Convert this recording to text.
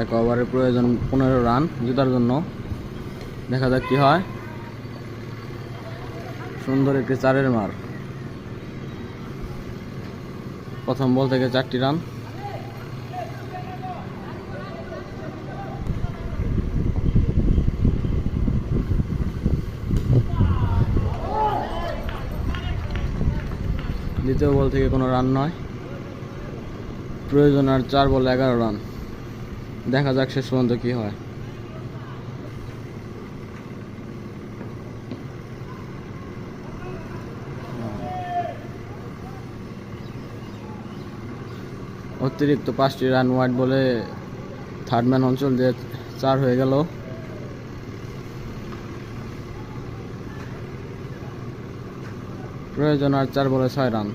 এক ওভারে প্রয়োজন 15 রান জেতার জন্য। দেখা যাক কি হয়। সুন্দর একটি 4-এর মার। প্রথম বল থেকে 4টি রান। দ্বিতীয় বল থেকে কোনো রান নয়। প্রয়োজন আর 4 বলে 11 রান। দেখা যাক শেষ পর্যন্ত কি হয়। অতিরিক্ত 5টি রান ওয়াইড বলে থার্ড ম্যান অঞ্চল দিয়ে 4 হয়ে গেল। প্রয়োজন আর 4 বলে 6 রান।